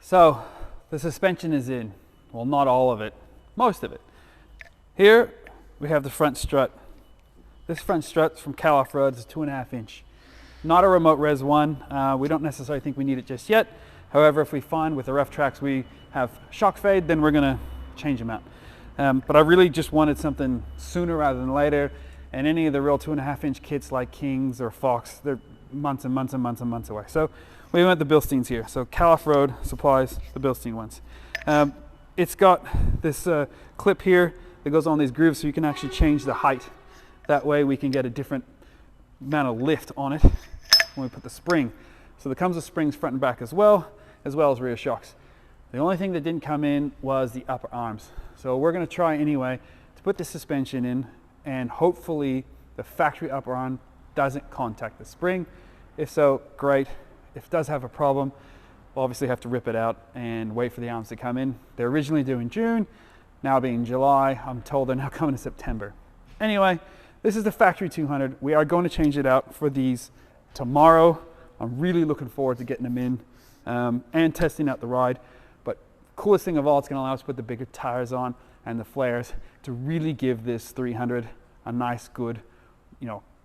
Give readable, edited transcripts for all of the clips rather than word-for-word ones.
So the suspension is in. Well, not all of it, most of it. Here we have the front strut. This front strut's from Cal Off-Road. It's a 2.5 inch. Not a remote res one. We don't necessarily think we need it just yet. However, if we find with the rough tracks we have shock fade, then we're gonna change them out. But I really just wanted something sooner rather than later. And any of the real 2.5 inch kits like Kings or Fox, they're months and months and months and months away. So we went the Bilsteins here. So Cal Off-Road supplies the Bilstein ones. It's got this clip here that goes on these grooves so you can actually change the height. That way we can get a different amount of lift on it when we put the spring. So there comes with springs front and back as well as rear shocks. The only thing that didn't come in was the upper arms. So we're gonna try anyway to put the suspension in, and hopefully the factory upper arm doesn't contact the spring. If so, great. If it does have a problem, we'll obviously have to rip it out and wait for the arms to come in. They're originally due in June, now being July. I'm told they're now coming in September. Anyway, this is the factory 200. We are going to change it out for these tomorrow. I'm really looking forward to getting them in and testing out the ride. But coolest thing of all, it's going to allow us to put the bigger tires on and the flares to really give this 300 a nice, good,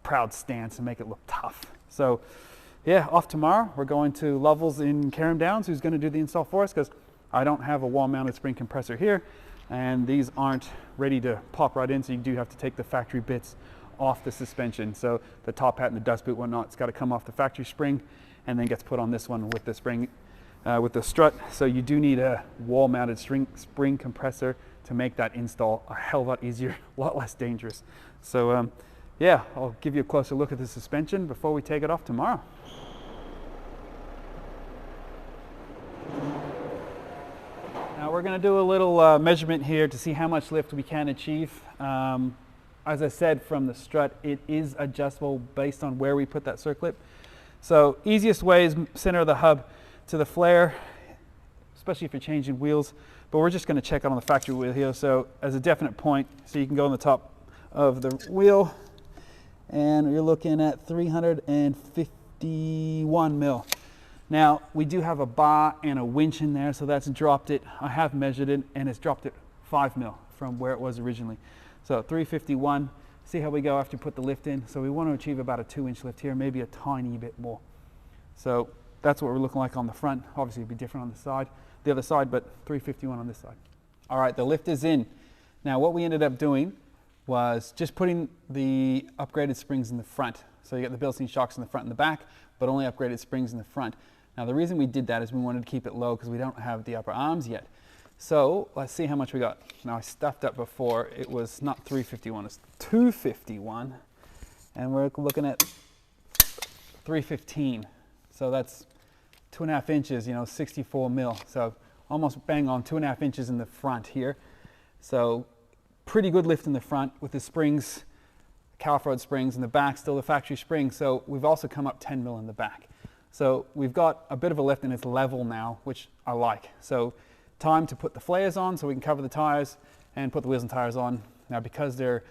proud stance and make it look tough. So yeah, off tomorrow. We're going to Lovell's in Carrum Downs, who's going to do the install for us, because I don't have a wall-mounted spring compressor here, and these aren't ready to pop right in, so you do have to take the factory bits off the suspension. So the top hat and the dust boot, whatnot, it's got to come off the factory spring and then gets put on this one with the spring, with the strut. So you do need a wall-mounted spring compressor to make that install a hell of a lot easier, a lot less dangerous. So yeah, I'll give you a closer look at the suspension before we take it off tomorrow. Now we're going to do a little measurement here to see how much lift we can achieve. As I said, from the strut, it is adjustable based on where we put that circlip. So easiest way is center of the hub to the flare, especially if you're changing wheels. But we're just going to check out on the factory wheel here. So as a definite point, so you can go on the top of the wheel, and you're looking at 351 mil. Now we do have a bar and a winch in there, so that's dropped it. I have measured it, and it's dropped it 5 mil from where it was originally. So 351, see how we go after you put the lift in. So we want to achieve about a 2-inch lift here, maybe a tiny bit more. So that's what we're looking like on the front. Obviously it'd be different on the other side, but 351 on this side. All right, the lift is in. Now what we ended up doing was just putting the upgraded springs in the front. So you got the Bilstein shocks in the front and the back, but only upgraded springs in the front. Now the reason we did that is we wanted to keep it low because we don't have the upper arms yet. So let's see how much we got. Now I stuffed up before. It was not 351, it's 251. And we're looking at 315. So that's 2.5 inches, 64 mil. So almost bang on 2.5 inches in the front here. So pretty good lift in the front with the springs, Cal Off-Road springs, in the back still the factory springs. So we've also come up 10 mil in the back. So we've got a bit of a lift and it's level now, which I like. So time to put the flares on so we can cover the tires and put the wheels and tires on. Now because they're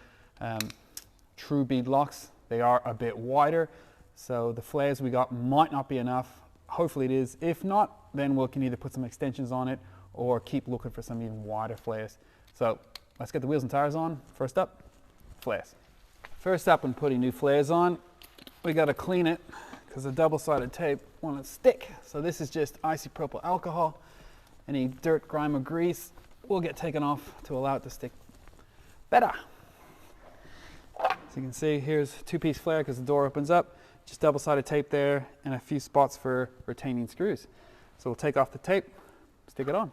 true bead locks, they are a bit wider. So the flares we got might not be enough. Hopefully it is. If not, then we can either put some extensions on it or keep looking for some even wider flares. So let's get the wheels and tires on. First up, flares. First up, when putting new flares on, we got to clean it because the double-sided tape won't stick. So this is just isopropyl alcohol. Any dirt, grime, or grease will get taken off to allow it to stick better. So you can see here's a 2-piece flare because the door opens up. Just double-sided tape there and a few spots for retaining screws. So we'll take off the tape, stick it on.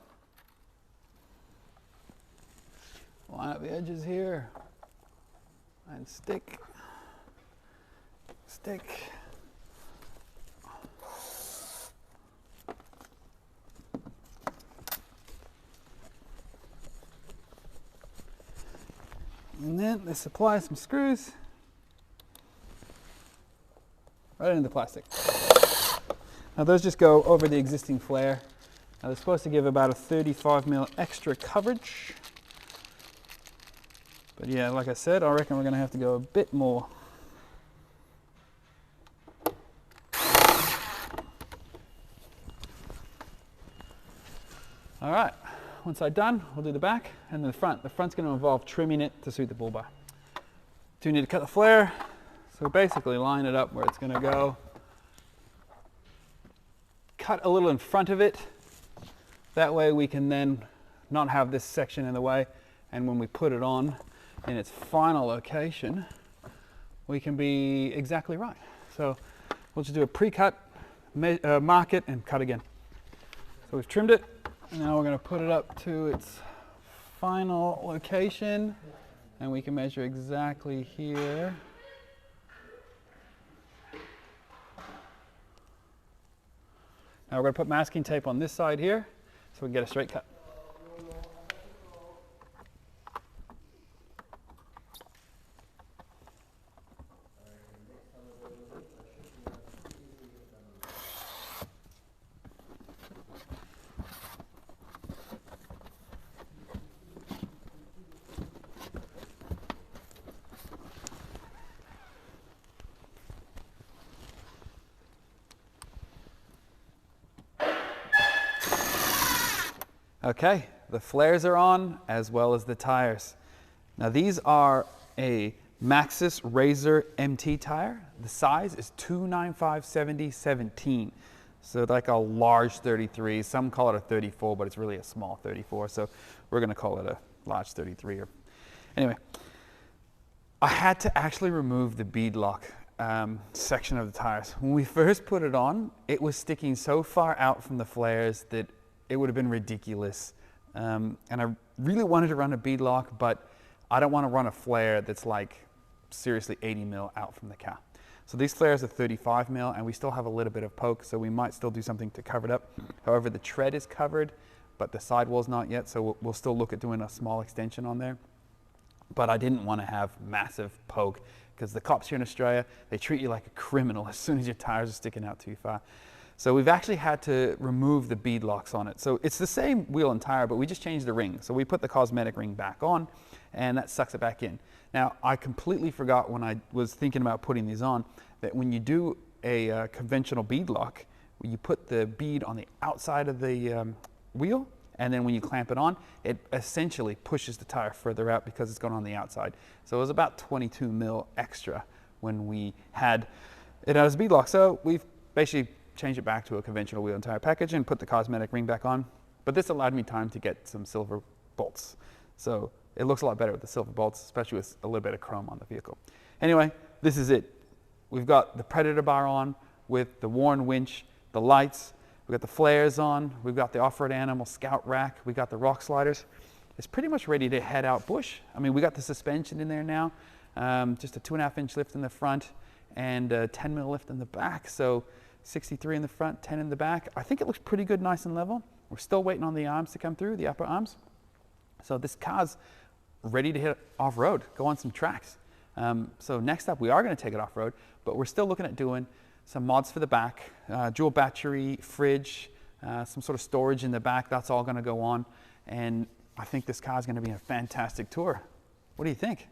Line up the edges here and stick. And then let's apply some screws right into the plastic. Now those just go over the existing flare. Now they're supposed to give about a 35 mil extra coverage. But yeah, like I said, I reckon we're going to have to go a bit more. All right, once I'm done, we'll do the back and then the front. The front's gonna involve trimming it to suit the bull bar. Do need to cut the flare, so basically line it up where it's gonna go. Cut a little in front of it. That way we can then not have this section in the way, and when we put it on in its final location, we can be exactly right. So we'll just do a pre-cut, mark it, and cut again. So we've trimmed it. Now we're going to put it up to its final location, and we can measure exactly here. Now we're going to put masking tape on this side here so we can get a straight cut. Okay, the flares are on as well as the tires. Now these are a Maxxis Razor MT tire. The size is 295/70/17. So like a large 33. Some call it a 34, but it's really a small 34. So we're gonna call it a large 33. Anyway, I had to actually remove the bead lock section of the tires. When we first put it on, it was sticking so far out from the flares that it would have been ridiculous. And I really wanted to run a bead lock, but I don't want to run a flare that's like seriously 80 mil out from the car. So these flares are 35 mil, and we still have a little bit of poke, so we might still do something to cover it up. However, the tread is covered, but the sidewall's not yet, so we'll still look at doing a small extension on there. But I didn't want to have massive poke, because the cops here in Australia, they treat you like a criminal as soon as your tires are sticking out too far. So we've actually had to remove the bead locks on it. So it's the same wheel and tire, but we just changed the ring. So we put the cosmetic ring back on, and that sucks it back in. Now, I completely forgot when I was thinking about putting these on, that when you do a conventional bead lock, you put the bead on the outside of the wheel, and then when you clamp it on, it essentially pushes the tire further out because it's gone on the outside. So it was about 22 mil extra when we had it as a bead lock. So we've basically change it back to a conventional wheel and tire package and put the cosmetic ring back on. But this allowed me time to get some silver bolts. So it looks a lot better with the silver bolts, especially with a little bit of chrome on the vehicle. Anyway, this is it. We've got the Predator bar on with the Warn winch, the lights, we've got the flares on, we've got the Off-Road Animal Scout rack, we got the rock sliders. It's pretty much ready to head out bush. I mean, we got the suspension in there now, just a 2.5 inch lift in the front and a 10 mil lift in the back. So 63 in the front, 10 in the back. I think it looks pretty good, nice and level. We're still waiting on the arms to come through, the upper arms. So this car's ready to hit off-road, go on some tracks. So next up, we are going to take it off-road, but we're still looking at doing some mods for the back, dual battery, fridge, some sort of storage in the back. That's all going to go on. And I think this car's going to be a fantastic tour. What do you think?